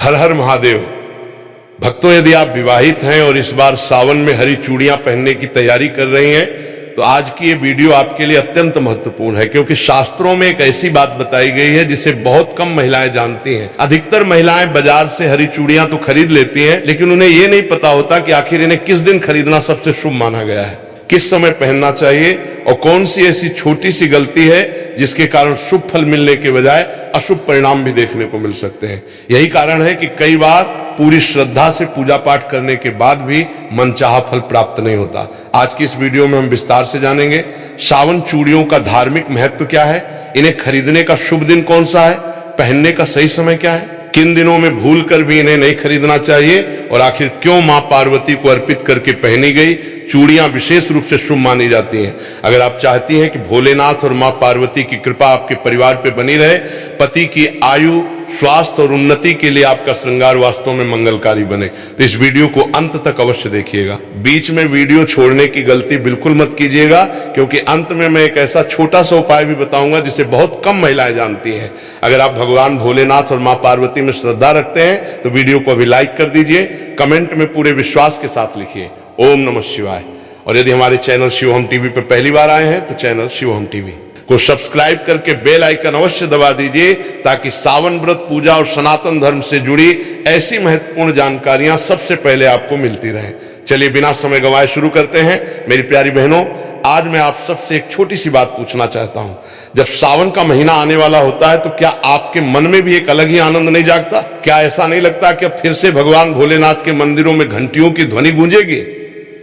हर हर महादेव। भक्तों, यदि आप विवाहित हैं और इस बार सावन में हरी चूड़ियां पहनने की तैयारी कर रही हैं तो आज की ये वीडियो आपके लिए अत्यंत महत्वपूर्ण है, क्योंकि शास्त्रों में एक ऐसी बात बताई गई है जिसे बहुत कम महिलाएं जानती हैं। अधिकतर महिलाएं बाजार से हरी चूड़ियां तो खरीद लेती हैं, लेकिन उन्हें यह नहीं पता होता कि आखिर इन्हें किस दिन खरीदना सबसे शुभ माना गया है, किस समय पहनना चाहिए और कौन सी ऐसी छोटी सी गलती है जिसके कारण शुभ फल मिलने के बजाय अशुभ परिणाम भी देखने को मिल सकते हैं। यही कारण है कि कई बार पूरी श्रद्धा से पूजा पाठ करने के बाद भी मनचाहा फल प्राप्त नहीं होता। आज की इस वीडियो में हम विस्तार से जानेंगे सावन चूड़ियों का धार्मिक महत्व क्या है, इन्हें खरीदने का शुभ दिन कौन सा है, पहनने का सही समय क्या है, किन दिनों में भूल कर भी इन्हें नहीं खरीदना चाहिए और आखिर क्यों मां पार्वती को अर्पित करके पहनी गई चूड़ियां विशेष रूप से शुभ मानी जाती हैं। अगर आप चाहती हैं कि भोलेनाथ और मां पार्वती की कृपा आपके परिवार पे बनी रहे, पति की आयु, स्वास्थ्य और उन्नति के लिए आपका श्रृंगार वास्तव में मंगलकारी बने, तो इस वीडियो को अंत तक अवश्य देखिएगा। बीच में वीडियो छोड़ने की गलती बिल्कुल मत कीजिएगा, क्योंकि अंत में मैं एक ऐसा छोटा सा उपाय भी बताऊंगा जिसे बहुत कम महिलाएं जानती हैं। अगर आप भगवान भोलेनाथ और मां पार्वती में श्रद्धा रखते हैं तो वीडियो को अभी लाइक कर दीजिए, कमेंट में पूरे विश्वास के साथ लिखिए ओम नमः शिवाय। और यदि हमारे चैनल शिवहम टीवी पर पहली बार आए हैं तो चैनल शिवहम टीवी को सब्सक्राइब करके बेल आइकन अवश्य दबा दीजिए, ताकि सावन व्रत, पूजा और सनातन धर्म से जुड़ी ऐसी महत्वपूर्ण जानकारियां सबसे पहले आपको मिलती रहें। चलिए बिना समय गंवाए शुरू करते हैं। मेरी प्यारी बहनों, आज मैं आप सबसे एक छोटी सी बात पूछना चाहता हूं। जब सावन का महीना आने वाला होता है तो क्या आपके मन में भी एक अलग ही आनंद नहीं जागता? क्या ऐसा नहीं लगता कि अब फिर से भगवान भोलेनाथ के मंदिरों में घंटियों की ध्वनि गूंजेगी,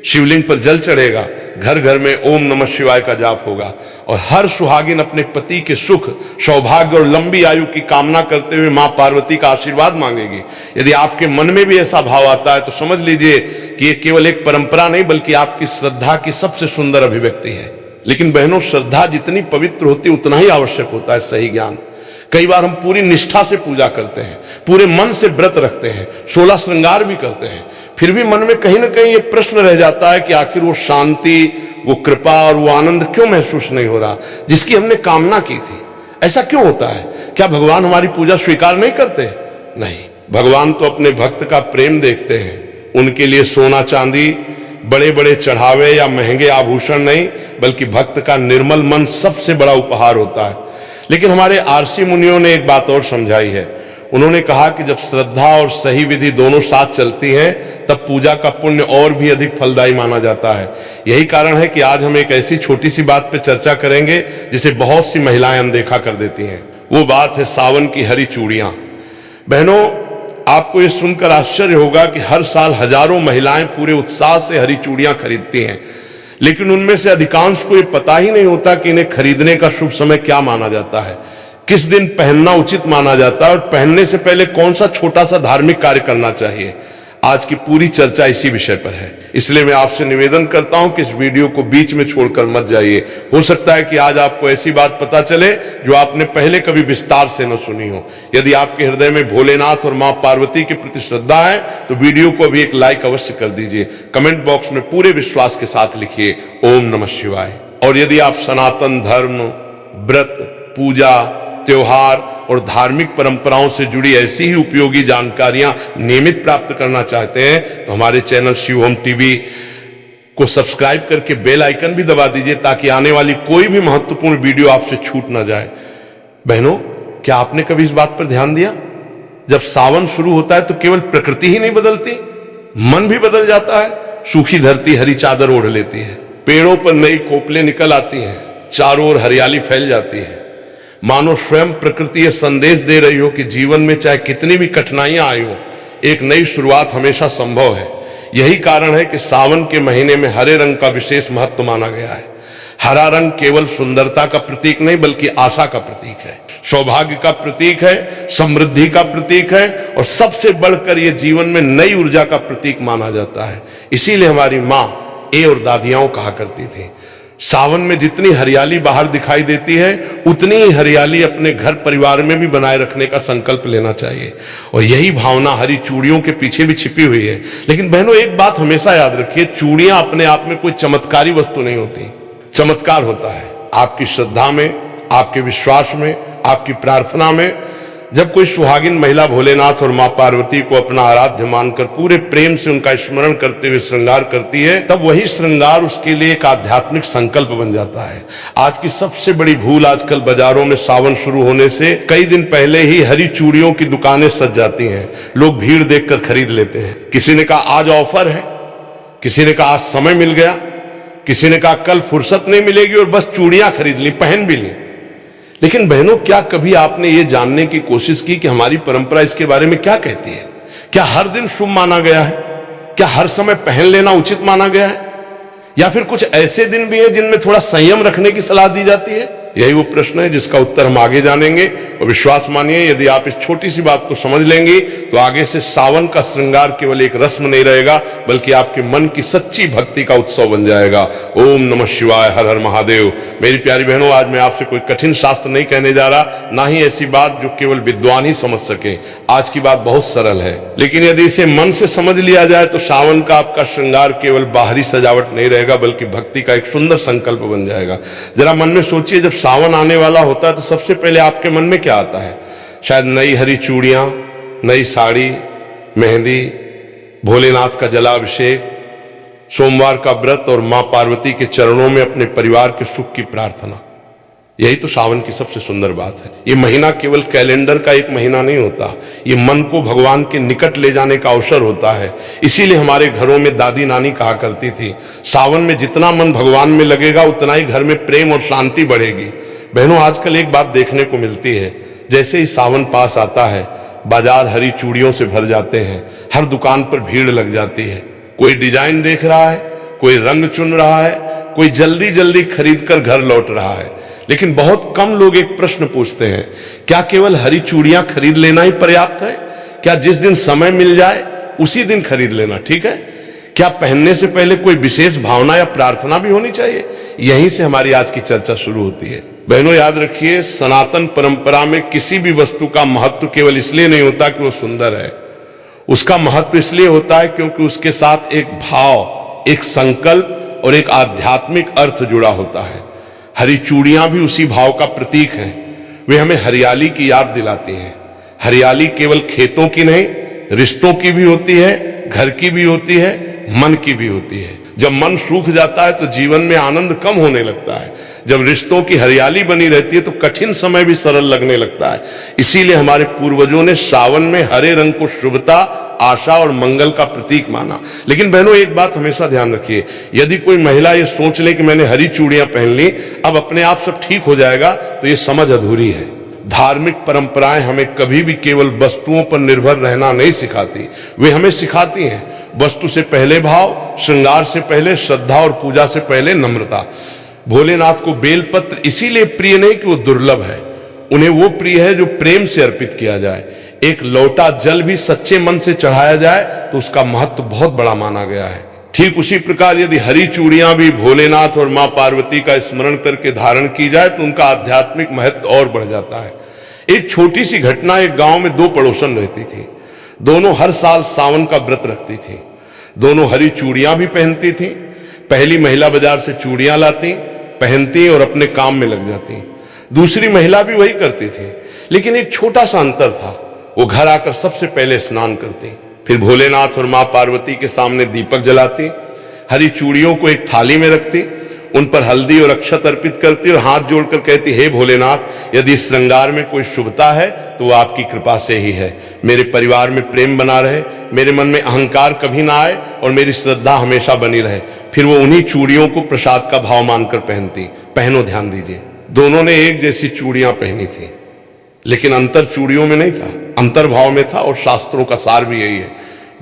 शिवलिंग पर जल चढ़ेगा, घर घर में ओम नमः शिवाय का जाप होगा और हर सुहागिन अपने पति के सुख, सौभाग्य और लंबी आयु की कामना करते हुए मां पार्वती का आशीर्वाद मांगेगी। यदि आपके मन में भी ऐसा भाव आता है तो समझ लीजिए कि ये केवल एक परंपरा नहीं बल्कि आपकी श्रद्धा की सबसे सुंदर अभिव्यक्ति है। लेकिन बहनों, श्रद्धा जितनी पवित्र होती उतना ही आवश्यक होता है सही ज्ञान। कई बार हम पूरी निष्ठा से पूजा करते हैं, पूरे मन से व्रत रखते हैं, 16 श्रृंगार भी करते हैं, फिर भी मन में कहीं ना कहीं ये प्रश्न रह जाता है कि आखिर वो शांति, वो कृपा और वो आनंद क्यों महसूस नहीं हो रहा जिसकी हमने कामना की थी। ऐसा क्यों होता है? क्या भगवान हमारी पूजा स्वीकार नहीं करते? नहीं, भगवान तो अपने भक्त का प्रेम देखते हैं। उनके लिए सोना चांदी, बड़े बड़े चढ़ावे या महंगे आभूषण नहीं, बल्कि भक्त का निर्मल मन सबसे बड़ा उपहार होता है। लेकिन हमारे आरसी मुनियों ने एक बात और समझाई है। उन्होंने कहा कि जब श्रद्धा और सही विधि दोनों साथ चलती हैं तब पूजा का पुण्य और भी अधिक फलदायी माना जाता है। यही कारण है कि आज हम एक ऐसी छोटी सी बात पर चर्चा करेंगे जिसे बहुत सी महिलाएं अनदेखा कर देती हैं। वो बात है सावन की हरी चूड़ियां। बहनों, आपको ये सुनकर आश्चर्य होगा कि हर साल हजारों महिलाएं पूरे उत्साह से हरी चूड़ियां खरीदती हैं, लेकिन उनमें से अधिकांश को ये पता ही नहीं होता कि इन्हें खरीदने का शुभ समय क्या माना जाता है, किस दिन पहनना उचित माना जाता है और पहनने से पहले कौन सा छोटा सा धार्मिक कार्य करना चाहिए। आज की पूरी चर्चा इसी विषय पर है, इसलिए मैं आपसे निवेदन करता हूं कि इस वीडियो को बीच में छोड़कर मत जाइए। हो सकता है कि आज आपको ऐसी बात पता चले जो आपने पहले कभी विस्तार से न सुनी हो। यदि आपके हृदय में भोलेनाथ और मां पार्वती के प्रति श्रद्धा है तो वीडियो को अभी एक लाइक अवश्य कर दीजिए। कमेंट बॉक्स में पूरे विश्वास के साथ लिखिए ओम नमः शिवाय। और यदि आप सनातन धर्म, व्रत, पूजा, त्योहार और धार्मिक परंपराओं से जुड़ी ऐसी ही उपयोगी जानकारियां नियमित प्राप्त करना चाहते हैं तो हमारे चैनल शिवहम टीवी को सब्सक्राइब करके बेल आइकन भी दबा दीजिए, ताकि आने वाली कोई भी महत्वपूर्ण वीडियो आपसे छूट ना जाए। बहनों, क्या आपने कभी इस बात पर ध्यान दिया, जब सावन शुरू होता है तो केवल प्रकृति ही नहीं बदलती, मन भी बदल जाता है। सूखी धरती हरी चादर ओढ़ लेती है, पेड़ों पर नई कोपलें निकल आती हैं, चारों ओर हरियाली फैल जाती है, मानो स्वयं प्रकृति यह संदेश दे रही हो कि जीवन में चाहे कितनी भी कठिनाइयां आई हो, एक नई शुरुआत हमेशा संभव है। यही कारण है कि सावन के महीने में हरे रंग का विशेष महत्व माना गया है। हरा रंग केवल सुंदरता का प्रतीक नहीं बल्कि आशा का प्रतीक है, सौभाग्य का प्रतीक है, समृद्धि का प्रतीक है और सबसे बढ़कर यह जीवन में नई ऊर्जा का प्रतीक माना जाता है। इसीलिए हमारी माँ और दादियां कहा करती थी, सावन में जितनी हरियाली बाहर दिखाई देती है उतनी ही हरियाली अपने घर परिवार में भी बनाए रखने का संकल्प लेना चाहिए। और यही भावना हरी चूड़ियों के पीछे भी छिपी हुई है। लेकिन बहनों, एक बात हमेशा याद रखिए, चूड़ियां अपने आप में कोई चमत्कारी वस्तु नहीं होती। चमत्कार होता है आपकी श्रद्धा में, आपके विश्वास में, आपकी प्रार्थना में जब कोई सुहागिन महिला भोलेनाथ और मां पार्वती को अपना आराध्य मानकर पूरे प्रेम से उनका स्मरण करते हुए श्रृंगार करती है, तब वही श्रृंगार उसके लिए एक आध्यात्मिक संकल्प बन जाता है। आज की सबसे बड़ी भूल, आजकल बाजारों में सावन शुरू होने से कई दिन पहले ही हरी चूड़ियों की दुकानें सज जाती हैं। लोग भीड़ देखकर खरीद लेते हैं। किसी ने कहा आज ऑफर है, किसी ने कहा आज समय मिल गया, किसी ने कहा कल फुर्सत नहीं मिलेगी और बस चूड़ियां खरीद ली, पहन भी ली। लेकिन बहनों, क्या कभी आपने ये जानने की कोशिश की कि हमारी परंपरा इसके बारे में क्या कहती है? क्या हर दिन शुभ माना गया है? क्या हर समय पहन लेना उचित माना गया है? या फिर कुछ ऐसे दिन भी हैं जिनमें थोड़ा संयम रखने की सलाह दी जाती है? यही वो प्रश्न है जिसका उत्तर हम आगे जानेंगे। और विश्वास मानिए, यदि आप इस छोटी सी बात को समझ लेंगे तो आगे से सावन का श्रृंगार केवल एक रस्म नहीं रहेगा, बल्कि आपके मन की सच्ची भक्ति का उत्सव बन जाएगा। ओम नमः शिवाय, हर हर महादेव। मेरी प्यारी बहनों, आज मैं आपसे कोई कठिन शास्त्र नहीं कहने जा रहा, ना ही ऐसी बात जो केवल विद्वान ही समझ सके। आज की बात बहुत सरल है, लेकिन यदि इसे मन से समझ लिया जाए तो सावन का आपका श्रृंगार केवल बाहरी सजावट नहीं रहेगा, बल्कि भक्ति का एक सुंदर संकल्प बन जाएगा। जरा मन में सोचिए, जब सावन आने वाला होता है तो सबसे पहले आपके मन में क्या आता है? शायद नई हरी चूड़ियां, नई साड़ी, मेहंदी, भोलेनाथ का जलाभिषेक, सोमवार का व्रत और मां पार्वती के चरणों में अपने परिवार के सुख की प्रार्थना। यही तो सावन की सबसे सुंदर बात है। ये महीना केवल कैलेंडर का एक महीना नहीं होता, ये मन को भगवान के निकट ले जाने का अवसर होता है। इसीलिए हमारे घरों में दादी नानी कहा करती थी, सावन में जितना मन भगवान में लगेगा उतना ही घर में प्रेम और शांति बढ़ेगी। बहनों, आजकल एक बात देखने को मिलती है, जैसे ही सावन पास आता है बाजार हरी चूड़ियों से भर जाते हैं, हर दुकान पर भीड़ लग जाती है। कोई डिजाइन देख रहा है, कोई रंग चुन रहा है, कोई जल्दी जल्दी खरीद कर घर लौट रहा है। लेकिन बहुत कम लोग एक प्रश्न पूछते हैं, क्या केवल हरी चूड़ियां खरीद लेना ही पर्याप्त है? क्या जिस दिन समय मिल जाए उसी दिन खरीद लेना ठीक है? क्या पहनने से पहले कोई विशेष भावना या प्रार्थना भी होनी चाहिए? यहीं से हमारी आज की चर्चा शुरू होती है। बहनों, याद रखिए, सनातन परंपरा में किसी भी वस्तु का महत्व केवल इसलिए नहीं होता कि वो सुंदर है। उसका महत्व इसलिए होता है क्योंकि उसके साथ एक भाव, एक संकल्प और एक आध्यात्मिक अर्थ जुड़ा होता है। हरी चूड़ियां भी उसी भाव का प्रतीक हैं। वे हमें हरियाली की याद दिलाती हैं। हरियाली केवल खेतों की नहीं, रिश्तों की भी होती है, घर की भी होती है, मन की भी होती है। जब मन सूख जाता है तो जीवन में आनंद कम होने लगता है। जब रिश्तों की हरियाली बनी रहती है तो कठिन समय भी सरल लगने लगता है। इसीलिए हमारे पूर्वजों ने सावन में हरे रंग को शुभता, आशा और मंगल का प्रतीक माना। लेकिन बहनों, एक बात हमेशा ध्यान रखिए, यदि कोई महिला ये सोच ले कि मैंने हरी चूड़ियां पहन ली, अब अपने आप सब ठीक हो जाएगा, तो ये समझ अधूरी है। धार्मिक परंपराएं हमें कभी भी केवल वस्तुओं पर निर्भर रहना नहीं सिखाती, वे हमें सिखाती हैं वस्तु से पहले भाव, श्रृंगार से पहले श्रद्धा और पूजा से पहले नम्रता। भोलेनाथ को बेलपत्र इसीलिए प्रिय नहीं कि वो दुर्लभ है, उन्हें वो प्रिय है जो प्रेम से अर्पित किया जाए। एक लोटा जल भी सच्चे मन से चढ़ाया जाए तो उसका महत्व बहुत बड़ा माना गया है। ठीक उसी प्रकार यदि हरी चूड़ियां भी भोलेनाथ और मां पार्वती का स्मरण करके धारण की जाए तो उनका आध्यात्मिक महत्व और बढ़ जाता है। एक छोटी सी घटना, एक गांव में दो पड़ोसन रहती थी। दोनों हर साल सावन का व्रत रखती थी। दोनों हरी चूड़ियां भी पहनती थी। पहली महिला बाजार से चूड़ियां लाती, पहनती और अपने काम में लग जाती। दूसरी महिला भी वही करती थी, लेकिन एक छोटा सा अंतर था, वो घर आकर सबसे पहले स्नान करती, फिर भोलेनाथ और मां पार्वती के सामने दीपक जलाती, हरी चूड़ियों को एक थाली में रखती, उन पर हल्दी और अक्षत अर्पित करती और हाथ जोड़कर कहती, हे भोलेनाथ, यदि इस श्रृंगार में कोई शुभता है तो वो आपकी कृपा से ही है। मेरे परिवार में प्रेम बना रहे, मेरे मन में अहंकार कभी ना आए और मेरी श्रद्धा हमेशा बनी रहे। फिर वो उन्हीं चूड़ियों को प्रसाद का भाव मानकर पहनती। पहनो, ध्यान दीजिए, दोनों ने एक जैसी चूड़ियां पहनी थी, लेकिन अंतर चूड़ियों में नहीं था, अंतर भाव में था। और शास्त्रों का सार भी यही है,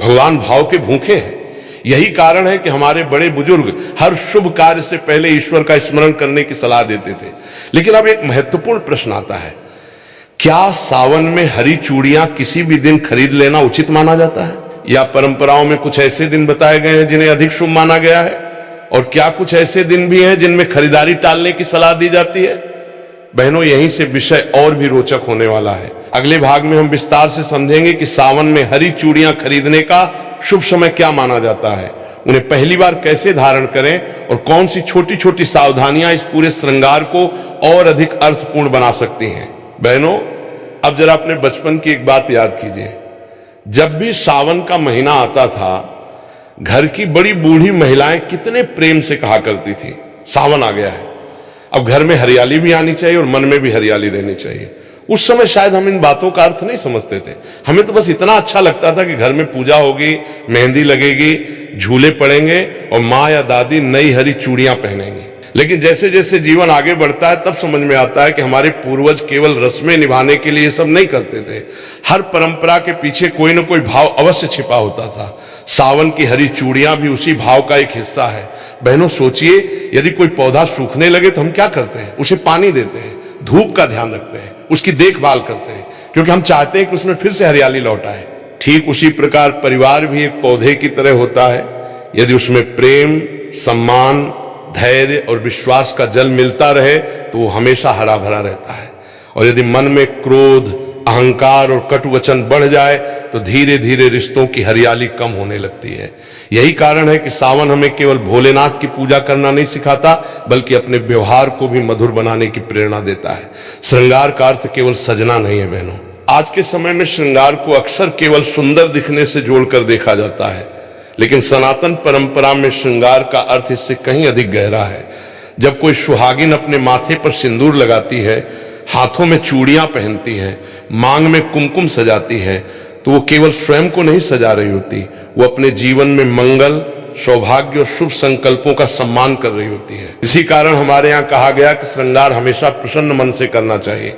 भगवान भाव के भूखे हैं। यही कारण है कि हमारे बड़े बुजुर्ग हर शुभ कार्य से पहले ईश्वर का स्मरण करने की सलाह देते थे। लेकिन अब एक महत्वपूर्ण प्रश्न आता है, क्या सावन में हरी चूड़ियां किसी भी दिन खरीद लेना उचित माना जाता है, या परंपराओं में कुछ ऐसे दिन बताए गए हैं जिन्हें अधिक शुभ माना गया है, और क्या कुछ ऐसे दिन भी हैं जिनमें खरीदारी टालने की सलाह दी जाती है? बहनों, यहीं से विषय और भी रोचक होने वाला है। अगले भाग में हम विस्तार से समझेंगे कि सावन में हरी चूड़ियां खरीदने का शुभ समय क्या माना जाता है, उन्हें पहली बार कैसे धारण करें और कौन सी छोटी छोटी सावधानियां इस पूरे श्रृंगार को और अधिक अर्थपूर्ण बना सकती हैं। बहनों, अब जरा अपने बचपन की एक बात याद कीजिए, जब भी सावन का महीना आता था, घर की बड़ी बूढ़ी महिलाएं कितने प्रेम से कहा करती थी, सावन आ गया है, अब घर में हरियाली भी आनी चाहिए और मन में भी हरियाली रहनी चाहिए। उस समय शायद हम इन बातों का अर्थ नहीं समझते थे, हमें तो बस इतना अच्छा लगता था कि घर में पूजा होगी, मेहंदी लगेगी, झूले पड़ेंगे और माँ या दादी नई हरी चूड़ियां पहनेंगी। लेकिन जैसे जैसे जीवन आगे बढ़ता है तब समझ में आता है कि हमारे पूर्वज केवल रस्में निभाने के लिए ये सब नहीं करते थे। हर परंपरा के पीछे कोई ना कोई भाव अवश्य छिपा होता था। सावन की हरी चूड़ियां भी उसी भाव का एक हिस्सा है। बहनों सोचिए, यदि कोई पौधा सूखने लगे तो हम क्या करते हैं? उसे पानी देते हैं, धूप का ध्यान रखते हैं, उसकी देखभाल करते हैं, क्योंकि हम चाहते हैं कि उसमें फिर से हरियाली लौट आए। ठीक उसी प्रकार परिवार भी एक पौधे की तरह होता है। यदि उसमें प्रेम, सम्मान, धैर्य और विश्वास का जल मिलता रहे तो वो हमेशा हरा भरा रहता है। और यदि मन में क्रोध, अहंकार और कटु वचन बढ़ जाए तो धीरे धीरे रिश्तों की हरियाली कम होने लगती है। यही कारण है कि सावन हमें केवल भोलेनाथ की पूजा करना नहीं सिखाता, बल्कि अपने व्यवहार को भी मधुर बनाने की प्रेरणा देता है। श्रृंगार का अर्थ केवल सजना नहीं है बहनों। आज के समय में श्रृंगार को अक्सर केवल सुंदर दिखने से जोड़कर देखा जाता है, लेकिन सनातन परंपरा में श्रृंगार का अर्थ इससे कहीं अधिक गहरा है। जब कोई सुहागिन अपने माथे पर सिंदूर लगाती है, हाथों में चूड़ियां पहनती है, मांग में कुमकुम सजाती है, तो वो केवल स्वयं को नहीं सजा रही होती, वो अपने जीवन में मंगल, सौभाग्य और शुभ संकल्पों का सम्मान कर रही होती है। इसी कारण हमारे यहाँ कहा गया कि श्रृंगार हमेशा प्रसन्न मन से करना चाहिए।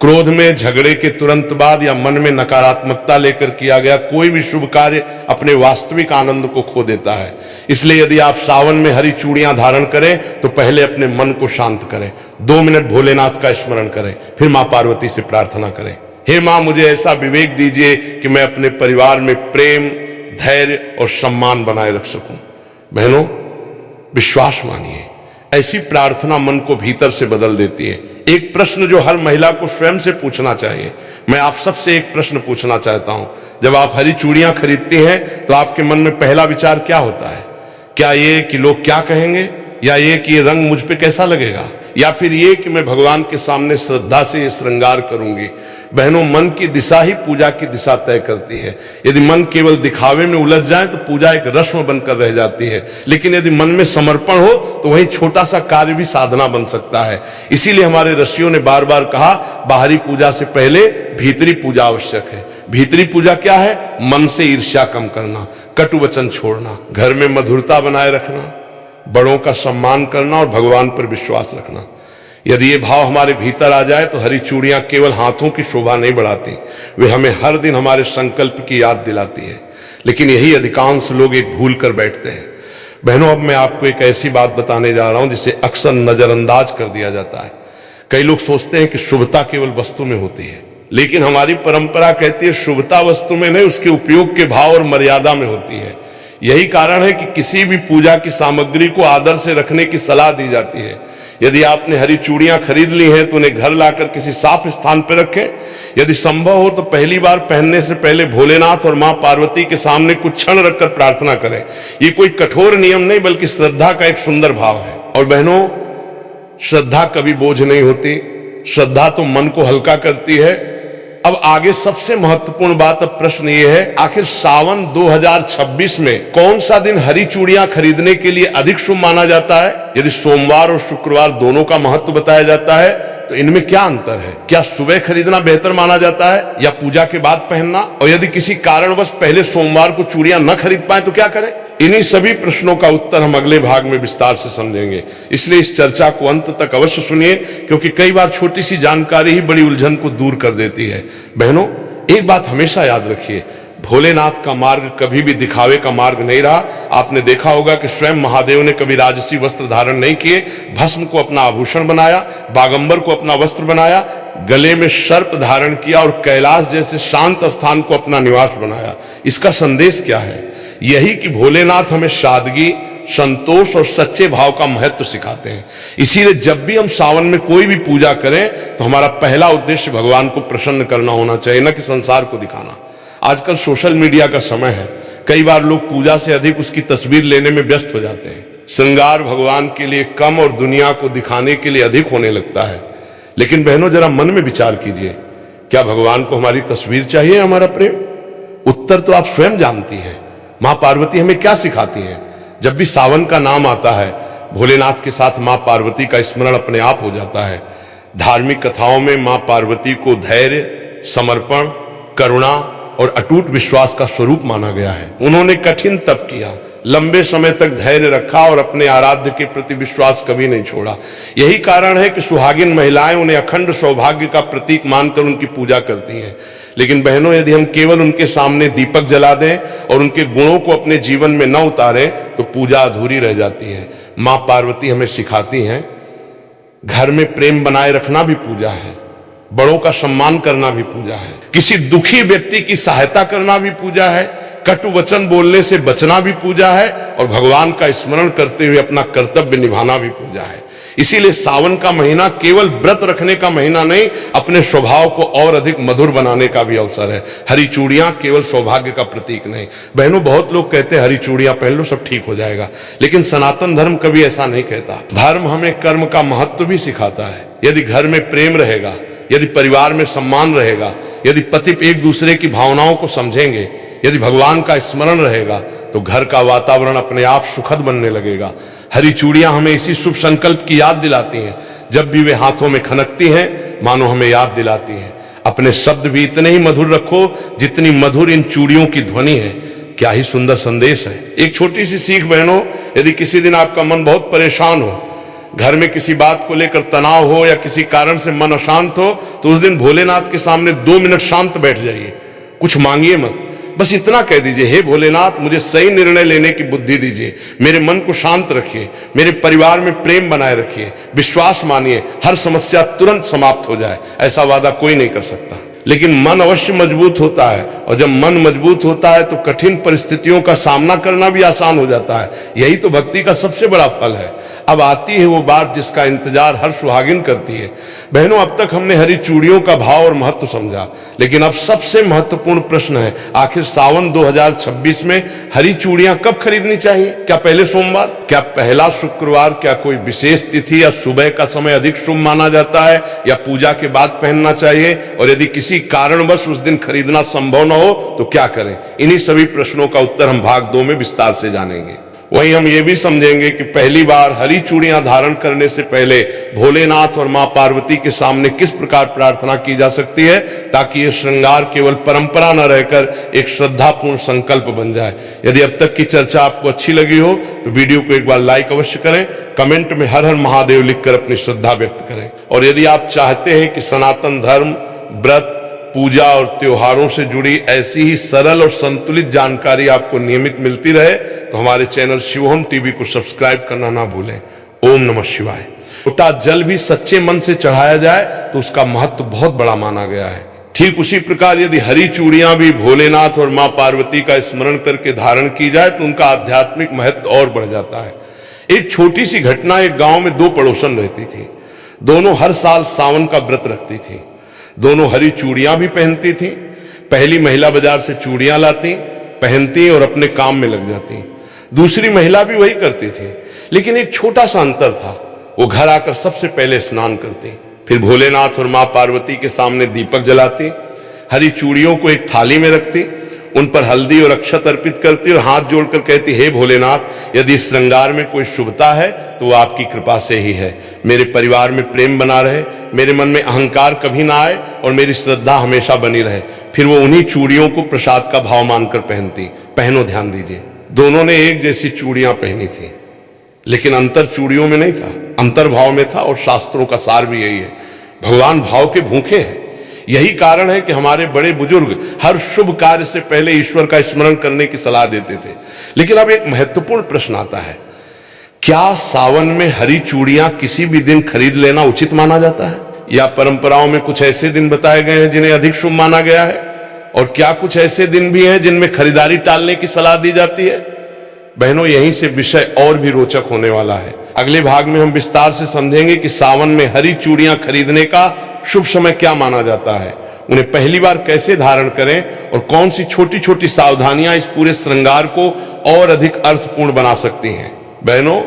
क्रोध में, झगड़े के तुरंत बाद या मन में नकारात्मकता लेकर किया गया कोई भी शुभ कार्य अपने वास्तविक आनंद को खो देता है। इसलिए यदि आप सावन में हरी चूड़ियां धारण करें तो पहले अपने मन को शांत करें, 2 मिनट भोलेनाथ का स्मरण करें, फिर मां पार्वती से प्रार्थना करें, हे मां मुझे ऐसा विवेक दीजिए कि मैं अपने परिवार में प्रेम, धैर्य और सम्मान बनाए रख सकूं। बहनों विश्वास मानिए, ऐसी प्रार्थना मन को भीतर से बदल देती है। एक प्रश्न जो हर महिला को स्वयं से पूछना चाहिए, मैं आप सबसे एक प्रश्न पूछना चाहता हूं। जब आप हरी चूड़ियां खरीदती हैं तो आपके मन में पहला विचार क्या होता है? क्या ये कि लोग क्या कहेंगे, या ये कि ये रंग मुझ पे कैसा लगेगा, या फिर ये कि मैं भगवान के सामने श्रद्धा से ये श्रृंगार करूंगी? बहनों मन की दिशा ही पूजा की दिशा तय करती है। यदि मन केवल दिखावे में उलझ जाए तो पूजा एक रस्म बनकर रह जाती है, लेकिन यदि मन में समर्पण हो तो वही छोटा सा कार्य भी साधना बन सकता है। इसीलिए हमारे ऋषियों ने बार बार कहा, बाहरी पूजा से पहले भीतरी पूजा आवश्यक है। भीतरी पूजा क्या है? मन से ईर्ष्या कम करना, कटु वचन छोड़ना, घर में मधुरता बनाए रखना, बड़ों का सम्मान करना और भगवान पर विश्वास रखना। यदि ये भाव हमारे भीतर आ जाए तो हरी चूड़ियां केवल हाथों की शोभा नहीं बढ़ाती, वे हमें हर दिन हमारे संकल्प की याद दिलाती है। लेकिन यही अधिकांश लोग एक भूल कर बैठते हैं। बहनों अब मैं आपको एक ऐसी बात बताने जा रहा हूं जिसे अक्सर नजरअंदाज कर दिया जाता है। कई लोग सोचते हैं कि शुभता केवल वस्तु में होती है, लेकिन हमारी परंपरा कहती है शुभता वस्तु में नहीं, उसके उपयोग के भाव और मर्यादा में होती है। यही कारण है कि किसी भी पूजा की सामग्री को आदर से रखने की सलाह दी जाती है। यदि आपने हरी चूड़ियां खरीद ली हैं तो उन्हें घर लाकर किसी साफ स्थान पर रखें। यदि संभव हो तो पहली बार पहनने से पहले भोलेनाथ और मां पार्वती के सामने कुछ क्षण रखकर प्रार्थना करें। ये कोई कठोर नियम नहीं, बल्कि श्रद्धा का एक सुंदर भाव है। और बहनों श्रद्धा कभी बोझ नहीं होती, श्रद्धा तो मन को हल्का करती है। अब आगे सबसे महत्वपूर्ण बात, अब प्रश्न ये है, आखिर सावन 2026 में कौन सा दिन हरी चूड़ियां खरीदने के लिए अधिक शुभ माना जाता है? यदि सोमवार और शुक्रवार दोनों का महत्व बताया जाता है तो इनमें क्या अंतर है? क्या सुबह खरीदना बेहतर माना जाता है या पूजा के बाद पहनना? और यदि किसी कारणवश पहले सोमवार को चूड़ियां न खरीद पाए तो क्या करें? इन्हीं सभी प्रश्नों का उत्तर हम अगले भाग में विस्तार से समझेंगे। इसलिए इस चर्चा को अंत तक अवश्य सुनिए, क्योंकि कई बार छोटी सी जानकारी ही बड़ी उलझन को दूर कर देती है। बहनों एक बात हमेशा याद रखिए, भोलेनाथ का मार्ग कभी भी दिखावे का मार्ग नहीं रहा। आपने देखा होगा कि स्वयं महादेव ने कभी राजसी वस्त्र धारण नहीं किए, भस्म को अपना आभूषण बनाया, बागंबर को अपना वस्त्र बनाया, गले में सर्प धारण किया और कैलाश जैसे शांत स्थान को अपना निवास बनाया। इसका संदेश क्या है? यही कि भोलेनाथ हमें सादगी, संतोष और सच्चे भाव का महत्व सिखाते हैं। इसीलिए जब भी हम सावन में कोई भी पूजा करें तो हमारा पहला उद्देश्य भगवान को प्रसन्न करना होना चाहिए, न कि संसार को दिखाना। आजकल सोशल मीडिया का समय है, कई बार लोग पूजा से अधिक उसकी तस्वीर लेने में व्यस्त हो जाते हैं। श्रृंगार भगवान के लिए कम और दुनिया को दिखाने के लिए अधिक होने लगता है। लेकिन बहनों जरा मन में विचार कीजिए, क्या भगवान को हमारी तस्वीर चाहिए, हमारा प्रेम? उत्तर तो आप स्वयं जानती हैं। मां पार्वती हमें क्या सिखाती हैं? जब भी सावन का नाम आता है, भोलेनाथ के साथ मां पार्वती का स्मरण अपने आप हो जाता है। धार्मिक कथाओं में मां पार्वती को धैर्य, समर्पण, करुणा और अटूट विश्वास का स्वरूप माना गया है। उन्होंने कठिन तप किया, लंबे समय तक धैर्य रखा और अपने आराध्य के प्रति विश्वास कभी नहीं छोड़ा। यही कारण है कि सुहागिन महिलाएं उन्हें अखंड सौभाग्य का प्रतीक मानकर उनकी पूजा करती हैं। लेकिन बहनों, यदि हम केवल उनके सामने दीपक जला दें और उनके गुणों को अपने जीवन में न उतारें तो पूजा अधूरी रह जाती है। मां पार्वती हमें सिखाती हैं, घर में प्रेम बनाए रखना भी पूजा है, बड़ों का सम्मान करना भी पूजा है, किसी दुखी व्यक्ति की सहायता करना भी पूजा है, कटु वचन बोलने से बचना भी पूजा है और भगवान का स्मरण करते हुए अपना कर्तव्य निभाना भी पूजा है। इसीलिए सावन का महीना केवल व्रत रखने का महीना नहीं, अपने स्वभाव को और अधिक मधुर बनाने का भी अवसर है। हरी चूड़ियां केवल सौभाग्य का प्रतीक नहीं। बहनों, बहुत लोग कहते हैं हरी चूड़ियां पहन लो सब ठीक हो जाएगा, लेकिन सनातन धर्म कभी ऐसा नहीं कहता। धर्म हमें कर्म का महत्व भी सिखाता है। यदि घर में प्रेम रहेगा, यदि परिवार में सम्मान रहेगा, यदि पति एक दूसरे की भावनाओं को समझेंगे, यदि भगवान का स्मरण रहेगा तो घर का वातावरण अपने आप सुखद बनने लगेगा। हरी चूड़ियां हमें इसी शुभ संकल्प की याद दिलाती हैं। जब भी वे हाथों में खनकती हैं, मानो हमें याद दिलाती हैं, अपने शब्द भी इतने ही मधुर रखो जितनी मधुर इन चूड़ियों की ध्वनि है। क्या ही सुंदर संदेश है। एक छोटी सी सीख बहनों, यदि किसी दिन आपका मन बहुत परेशान हो, घर में किसी बात को लेकर तनाव हो या किसी कारण से मन अशांत हो, तो उस दिन भोलेनाथ के सामने 2 मिनट शांत बैठ जाइए, कुछ मांगिए मत, बस इतना कह दीजिए, हे भोलेनाथ, मुझे सही निर्णय लेने की बुद्धि दीजिए, मेरे मन को शांत रखिए, मेरे परिवार में प्रेम बनाए रखिए, विश्वास मानिए, हर समस्या तुरंत समाप्त हो जाए। ऐसा वादा कोई नहीं कर सकता, लेकिन मन अवश्य मजबूत होता है, और जब मन मजबूत होता है तो कठिन परिस्थितियों का सामना करना भी आसान हो जाता है। यही तो भक्ति का सबसे बड़ा फल है। अब आती है वो बात जिसका इंतजार हर सुहागिन करती है। बहनों, अब तक हमने हरी चूड़ियों का भाव और महत्व समझा, लेकिन अब सबसे महत्वपूर्ण प्रश्न है, आखिर सावन 2026 में हरी चूड़ियां कब खरीदनी चाहिए? क्या पहले सोमवार, क्या पहला शुक्रवार, क्या कोई विशेष तिथि या सुबह का समय अधिक शुभ माना जाता है, या पूजा के बाद पहनना चाहिए? और यदि किसी कारणवश उस दिन खरीदना संभव न हो तो क्या करें? इन्हीं सभी प्रश्नों का उत्तर हम भाग 2 में विस्तार से जानेंगे। वहीं हम ये भी समझेंगे कि पहली बार हरी चूड़ियां धारण करने से पहले भोलेनाथ और मां पार्वती के सामने किस प्रकार प्रार्थना की जा सकती है, ताकि ये श्रृंगार केवल परंपरा न रहकर एक श्रद्धापूर्ण संकल्प बन जाए। यदि अब तक की चर्चा आपको अच्छी लगी हो तो वीडियो को एक बार लाइक अवश्य करें, कमेंट में हर हर महादेव लिखकर अपनी श्रद्धा व्यक्त करें। और यदि आप चाहते हैं कि सनातन धर्म, व्रत, पूजा और त्योहारों से जुड़ी ऐसी ही सरल और संतुलित जानकारी आपको नियमित मिलती रहे, तो हमारे चैनल शिवोहम टीवी को सब्सक्राइब करना ना भूलें। ओम नमः शिवाय। लोटा जल भी सच्चे मन से चढ़ाया जाए तो उसका महत्व बहुत बड़ा माना गया है। ठीक उसी प्रकार यदि हरी चूड़ियां भी भोलेनाथ और मां पार्वती का स्मरण करके धारण की जाए तो उनका आध्यात्मिक महत्व और बढ़ जाता है। एक छोटी सी घटना, एक गांव में 2 पड़ोसन रहती थी। दोनों हर साल सावन का व्रत रखती थी। दोनों हरी चूड़ियां भी पहनती थी। पहली महिला बाजार से चूड़ियां लाती, पहनती और अपने काम में लग जाती। दूसरी महिला भी वही करती थी, लेकिन एक छोटा सा अंतर था, वो घर आकर सबसे पहले स्नान करती, फिर भोलेनाथ और मां पार्वती के सामने दीपक जलाती, हरी चूड़ियों को एक थाली में रखती, उन पर हल्दी और अक्षत अर्पित करती और हाथ जोड़कर कहती, हे भोलेनाथ, यदि इस श्रृंगार में कोई शुभता है तो वो आपकी कृपा से ही है। मेरे परिवार में प्रेम बना रहे, मेरे मन में अहंकार कभी ना आए और मेरी श्रद्धा हमेशा बनी रहे। फिर वो उन्हीं चूड़ियों को प्रसाद का भाव मानकर पहनती। पहनो, ध्यान दीजिए, दोनों ने एक जैसी चूड़ियां पहनी थी, लेकिन अंतर चूड़ियों में नहीं था, अंतर भाव में था। और शास्त्रों का सार भी यही है, भगवान भाव के भूखे हैं। यही कारण है कि हमारे बड़े बुजुर्ग हर शुभ कार्य से पहले ईश्वर का स्मरण करने की सलाह देते थे। लेकिन अब एक महत्वपूर्ण प्रश्न आता है, क्या सावन में हरी चूड़ियां किसी भी दिन खरीद लेना उचित माना जाता है, या परंपराओं में कुछ ऐसे दिन बताए गए हैं जिन्हें अधिक शुभ माना गया है, और क्या कुछ ऐसे दिन भी हैं जिनमें खरीदारी टालने की सलाह दी जाती है? बहनों, यहीं से विषय और भी रोचक होने वाला है। अगले भाग में हम विस्तार से समझेंगे कि सावन में हरी चूड़ियां खरीदने का शुभ समय क्या माना जाता है, उन्हें पहली बार कैसे धारण करें, और कौन सी छोटी छोटी सावधानियां इस पूरे श्रृंगार को और अधिक अर्थपूर्ण बना सकती हैं। बहनों,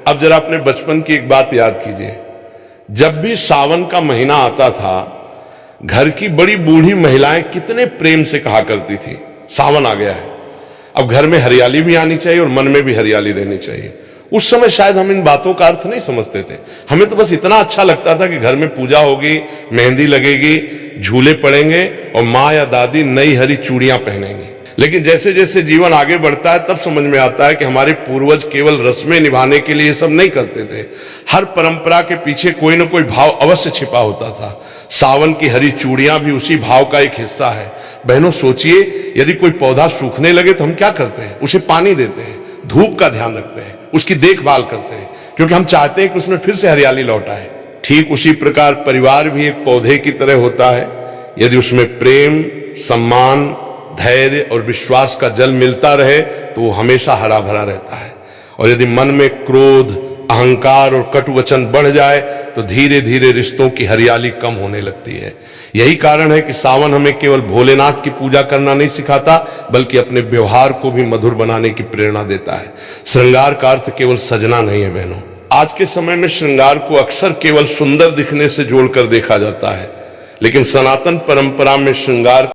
अब जरा अपने बचपन की एक बात याद कीजिए। जब भी सावन का महीना आता था, घर की बड़ी बूढ़ी महिलाएं कितने प्रेम से कहा करती थी, सावन आ गया है, अब घर में हरियाली भी आनी चाहिए और मन में भी हरियाली रहनी चाहिए। उस समय शायद हम इन बातों का अर्थ नहीं समझते थे, हमें तो बस इतना अच्छा लगता था कि घर में पूजा होगी, मेहंदी लगेगी, झूले पड़ेंगे और माँ या दादी नई हरी चूड़ियां पहनेंगी। लेकिन जैसे जैसे जीवन आगे बढ़ता है तब समझ में आता है कि हमारे पूर्वज केवल रस्में निभाने के लिए ये सब नहीं करते थे। हर परंपरा के पीछे कोई ना कोई भाव अवश्य छिपा होता था। सावन की हरी चूड़ियां भी उसी भाव का एक हिस्सा है। बहनों सोचिए, यदि कोई पौधा सूखने लगे तो हम क्या करते हैं? उसे पानी देते हैं, धूप का ध्यान रखते हैं, उसकी देखभाल करते हैं, क्योंकि हम चाहते हैं कि उसमें फिर से हरियाली लौट आए। ठीक उसी प्रकार परिवार भी एक पौधे की तरह होता है। यदि उसमें प्रेम, सम्मान, धैर्य और विश्वास का जल मिलता रहे तो वो हमेशा हरा भरा रहता है। और यदि मन में क्रोध, अहंकार और कटु वचन बढ़ जाए तो धीरे धीरे रिश्तों की हरियाली कम होने लगती है। यही कारण है कि सावन हमें केवल भोलेनाथ की पूजा करना नहीं सिखाता, बल्कि अपने व्यवहार को भी मधुर बनाने की प्रेरणा देता है। श्रृंगार का अर्थ केवल सजना नहीं है बहनों। आज के समय में श्रृंगार को अक्सर केवल सुंदर दिखने से जोड़कर देखा जाता है, लेकिन सनातन परंपरा में श्रृंगार